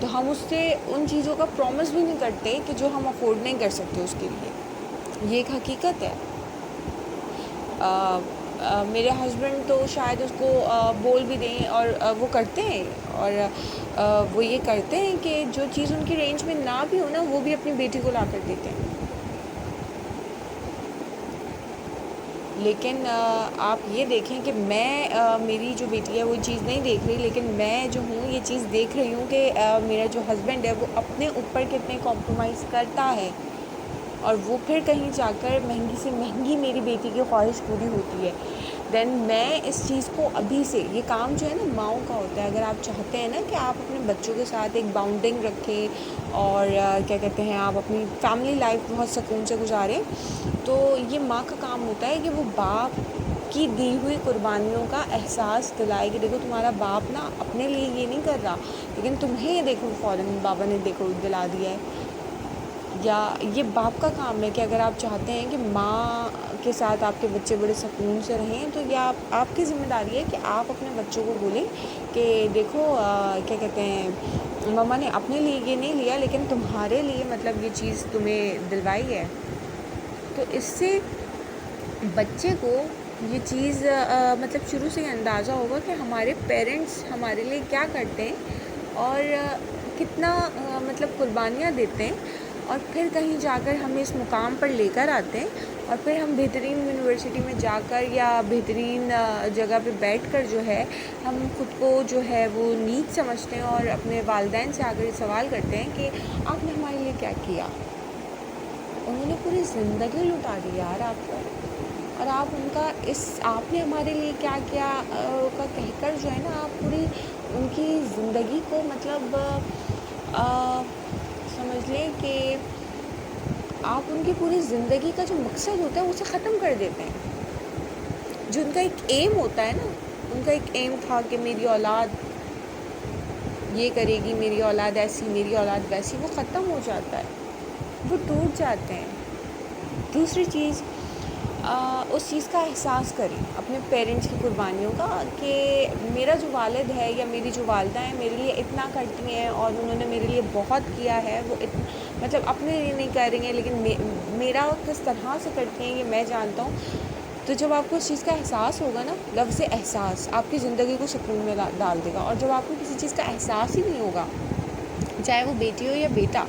تو ہم اس سے ان چیزوں کا پرومس بھی نہیں کرتے کہ جو ہم افورڈ نہیں کر سکتے اس کے لیے. یہ ایک حقیقت ہے. میرے ہسبینڈ تو شاید اس کو بول بھی دیں اور وہ کرتے ہیں, اور وہ یہ کرتے ہیں کہ جو چیز ان کی رینج میں نہ بھی ہو نا وہ بھی اپنی بیٹی کو لا کر دیتے ہیں. لیکن آپ یہ دیکھیں کہ میں میری جو بیٹی ہے وہ چیز نہیں دیکھ رہی, لیکن میں جو ہوں یہ چیز دیکھ رہی ہوں کہ میرا جو ہسبینڈ ہے وہ اپنے اوپر کتنے کمپرومائز کرتا ہے, اور وہ پھر کہیں جا کر مہنگی سے مہنگی میری بیٹی کی خواہش پوری ہوتی ہے. دین میں اس چیز کو ابھی سے, یہ کام جو ہے نا ماؤں کا ہوتا ہے. اگر آپ چاہتے ہیں نا کہ آپ اپنے بچوں کے ساتھ ایک باؤنڈنگ رکھیں اور کیا کہتے ہیں آپ اپنی فیملی لائف بہت سکون سے گزاریں, تو یہ ماں کا کام ہوتا ہے کہ وہ باپ کی دی ہوئی قربانیوں کا احساس دلائے کہ دیکھو تمہارا باپ نا اپنے لیے یہ نہیں کر رہا, لیکن تمہیں یہ دیکھو فوراً بابا نے دیکھو دلا دیا ہے. یا یہ باپ کا کام ہے کہ اگر آپ چاہتے ہیں کہ ماں کے ساتھ آپ کے بچے بڑے سکون سے رہیں, تو یہ آپ کی ذمہ داری ہے کہ آپ اپنے بچوں کو بولیں کہ دیکھو کیا کہتے ہیں مما نے اپنے لیے یہ نہیں لیا لیکن تمہارے لیے مطلب یہ چیز تمہیں دلوائی ہے. تو اس سے بچے کو یہ چیز مطلب شروع سے ہی اندازہ ہوگا کہ ہمارے پیرنٹس ہمارے لیے کیا کرتے ہیں اور کتنا مطلب قربانیاں دیتے ہیں, اور پھر کہیں جا کر ہمیں اس مقام پر لے کر آتے ہیں, اور پھر ہم بہترین یونیورسٹی میں جا کر یا بہترین جگہ پہ بیٹھ کر جو ہے ہم خود کو جو ہے وہ نیچ سمجھتے ہیں, اور اپنے والدین سے آ کر سوال کرتے ہیں کہ آپ نے ہمارے لیے کیا کیا. انہوں نے پوری زندگی لٹا دی یار آپ کو, اور آپ ان کا آپ نے ہمارے لیے کیا کیا کا کہہ کر جو ہے نا آپ پوری ان کی زندگی کو مطلب سمجھ لیں کہ آپ ان کی پوری زندگی کا جو مقصد ہوتا ہے اسے ختم کر دیتے ہیں. جو ان کا ایک ایم ہوتا ہے نا, ان کا ایک ایم تھا کہ میری اولاد یہ کرے گی, میری اولاد ایسی, میری اولاد ویسی, وہ ختم ہو جاتا ہے, وہ ٹوٹ جاتے ہیں. دوسری چیز, اس چیز کا احساس کریں اپنے پیرنٹس کی قربانیوں کا, کہ میرا جو والد ہے یا میری جو والدہ ہیں میرے لیے اتنا کرتی ہیں اور انہوں نے میرے لیے بہت کیا ہے. وہ مطلب اپنے لیے نہیں کر رہی ہیں لیکن میرا کس طرح سے کرتی ہیں یہ میں جانتا ہوں. تو جب آپ کو اس چیز کا احساس ہوگا نا, لفظ احساس آپ کی زندگی کو سکون میں ڈال دے گا. اور جب آپ کو کسی چیز کا احساس ہی نہیں ہوگا, چاہے وہ بیٹی ہو یا بیٹا,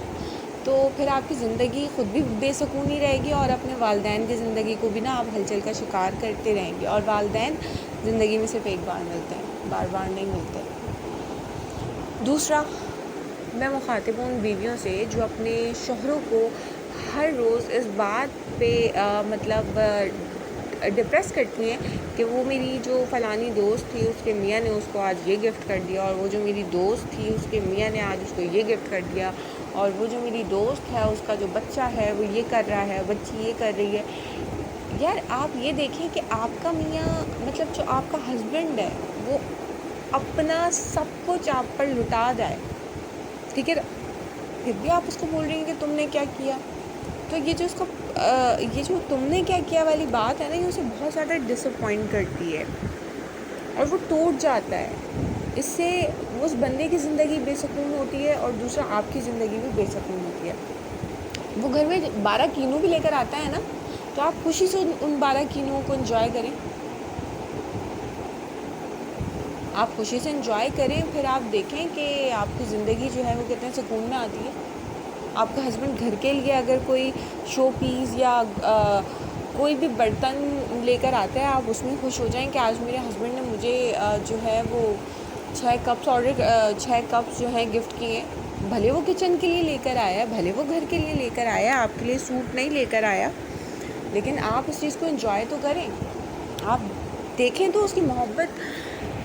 تو پھر آپ کی زندگی خود بھی بے سکونی رہے گی, اور اپنے والدین کی زندگی کو بھی نا آپ ہلچل کا شکار کرتے رہیں گے. اور والدین زندگی میں صرف ایک بار ملتے ہیں, بار بار نہیں ملتے. دوسرا, میں مخاطب ہوں ان بیویوں سے جو اپنے شوہروں کو ہر روز اس بات پہ مطلب ڈپریس کرتی ہیں کہ وہ میری جو فلانی دوست تھی اس کے میاں نے اس کو آج یہ گفٹ کر دیا, اور وہ جو میری دوست تھی اس کے میاں نے آج اس کو یہ گفٹ کر دیا, اور وہ جو میری دوست ہے اس کا جو بچہ ہے وہ یہ کر رہا ہے, بچی یہ کر رہی ہے. یار آپ یہ دیکھیں کہ آپ کا میاں مطلب جو آپ کا ہسبینڈ ہے وہ اپنا سب کچھ آپ پر لٹا جائے, ٹھیک ہے, پھر بھی آپ اس کو بول رہی ہیں کہ تم نے کیا کیا. تو یہ جو اس کو یہ جو تم نے کیا کیا والی بات ہے نا, یہ اسے بہت زیادہ ڈس اپوائنٹ کرتی ہے اور وہ ٹوٹ جاتا ہے. اس سے اس بندے کی زندگی بے سکون ہوتی ہے اور دوسرا آپ کی زندگی بھی بے سکون ہوتی ہے. وہ گھر میں 12 کینو بھی لے کر آتا ہے نا, تو آپ خوشی سے ان 12 کینوؤں کو انجوائے کریں, آپ خوشی سے انجوائے کریں. پھر آپ دیکھیں کہ آپ کی زندگی جو ہے وہ کتنے سکون میں آتی ہے. آپ کا ہسبینڈ گھر کے لیے اگر کوئی شو پیس یا کوئی بھی برتن لے کر آتا ہے, آپ اس میں خوش ہو جائیں کہ آج میرے ہسبینڈ نے مجھے جو ہے وہ 6 کپس جو ہیں گفٹ کیے ہیں. بھلے وہ کچن کے لیے لے کر آیا, بھلے وہ گھر کے لیے لے کر آیا, آپ کے لیے سوٹ نہیں لے کر آیا, لیکن آپ اس چیز کو انجوائے تو کریں. آپ دیکھیں تو اس کی محبت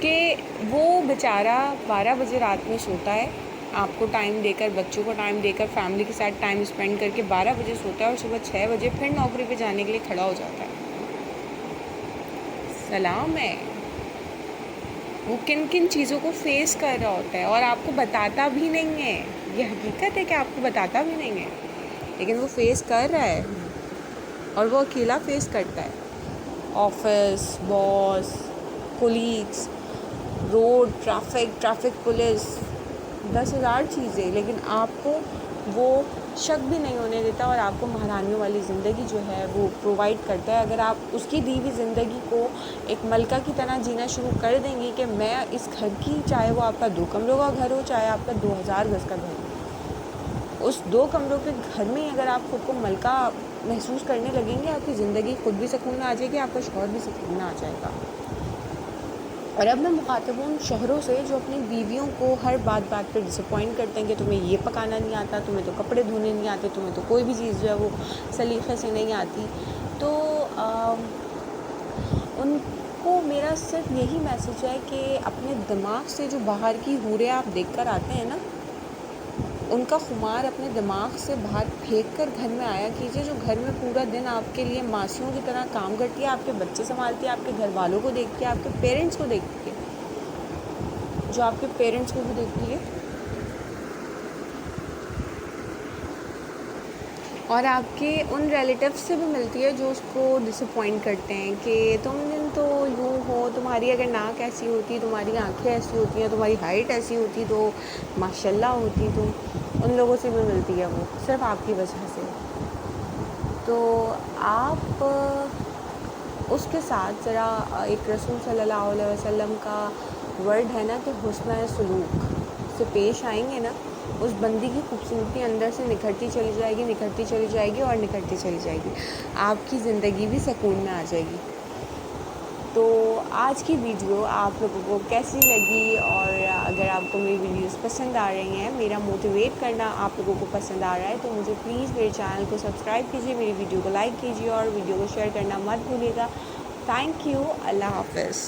کہ وہ بیچارہ 12 بجے رات میں سوتا ہے, آپ کو ٹائم دے کر, بچوں کو ٹائم دے کر, فیملی کے ساتھ ٹائم اسپینڈ کر کے 12 بجے سوتا ہے, اور صبح 6 بجے پھر نوکری پہ جانے کے لیے کھڑا ہو جاتا ہے. سلام ہے. وہ کن کن چیزوں کو فیس کر رہا ہوتا ہے اور آپ کو بتاتا بھی نہیں ہے. یہ حقیقت ہے کہ آپ کو بتاتا بھی نہیں ہے, لیکن وہ فیس کر رہا ہے, اور وہ اکیلا فیس کرتا ہے. آفس, باس, کولیگس, روڈ, ٹریفک پولیس, 10,000 چیزیں، لیکن آپ کو وہ شک بھی نہیں ہونے دیتا اور آپ کو مہارانیوں والی زندگی جو ہے وہ پرووائڈ کرتا ہے. اگر آپ اس کی دی ہوئی زندگی کو ایک ملکہ کی طرح جینا شروع کر دیں گی کہ میں اس گھر کی، چاہے وہ آپ کا 2 کمروں کا گھر ہو، چاہے آپ کا 2000 گز کا گھر ہو، اس 2 کمروں کے گھر میں ہی اگر آپ خود کو ملکہ محسوس کرنے لگیں گے، آپ کی زندگی خود بھی سکون میں آ جائے گی، آپ کا شوہر بھی سکون میں آ جائے گا. اور اب میں مخاطب ہوں شوہروں سے جو اپنی بیویوں کو ہر بات پہ ڈس اپوائنٹ کرتے ہیں کہ تمہیں یہ پکانا نہیں آتا، تمہیں تو کپڑے دھونے نہیں آتے، تمہیں تو کوئی بھی چیز جو ہے وہ سلیقے سے نہیں آتی. تو ان کو میرا صرف یہی میسج ہے کہ اپنے دماغ سے جو باہر کی حوریں آپ دیکھ کر آتے ہیں نا، ان کا خمار اپنے دماغ سے باہر پھینک کر گھر میں آیا کیجیے. جو گھر میں پورا دن آپ کے لیے ماسیوں کی طرح کام کرتی ہے، آپ کے بچے سنبھالتی ہے، آپ کے گھر والوں کو دیکھتی ہے، آپ کے پیرنٹس کو دیکھتی ہے، جو آپ کے پیرنٹس کو بھی دیکھتی ہے، اور آپ کے ان ریلیٹیوز سے بھی ملتی ہے جو اس کو ڈس اپوائنٹ کرتے ہیں کہ تم دن تو یوں ہو، تمہاری اگر ناک ایسی ہوتی، تمہاری آنکھیں ایسی ہوتی ہیں، تمہاری ہائٹ ایسی ہوتی تو ماشاء اللہ ہوتی. تم ان لوگوں سے بھی ملتی ہے وہ صرف آپ کی وجہ سے. تو آپ اس کے ساتھ ذرا ایک رسول صلی اللہ علیہ وسلم کا ورڈ ہے نا کہ حسنِ سلوک سے پیش آئیں گے نا، اس بندی کی خوبصورتی اندر سے نکھرتی چلی جائے گی، نکھرتی چلی جائے گی اور نکھرتی چلی جائے گی. آپ کی زندگی بھی سکون میں آ جائے گی. تو آج کی ویڈیو آپ لوگوں کو کیسی لگی، اور اگر آپ کو میری ویڈیوز پسند آ رہی ہیں، میرا موٹیویٹ کرنا آپ لوگوں کو پسند آ رہا ہے، تو مجھے پلیز میرے چینل کو سبسکرائب کیجیے، میری ویڈیو کو لائک کیجیے اور ویڈیو کو شیئر کرنا مت بھولیے گا. Thank you. اللہ حافظ.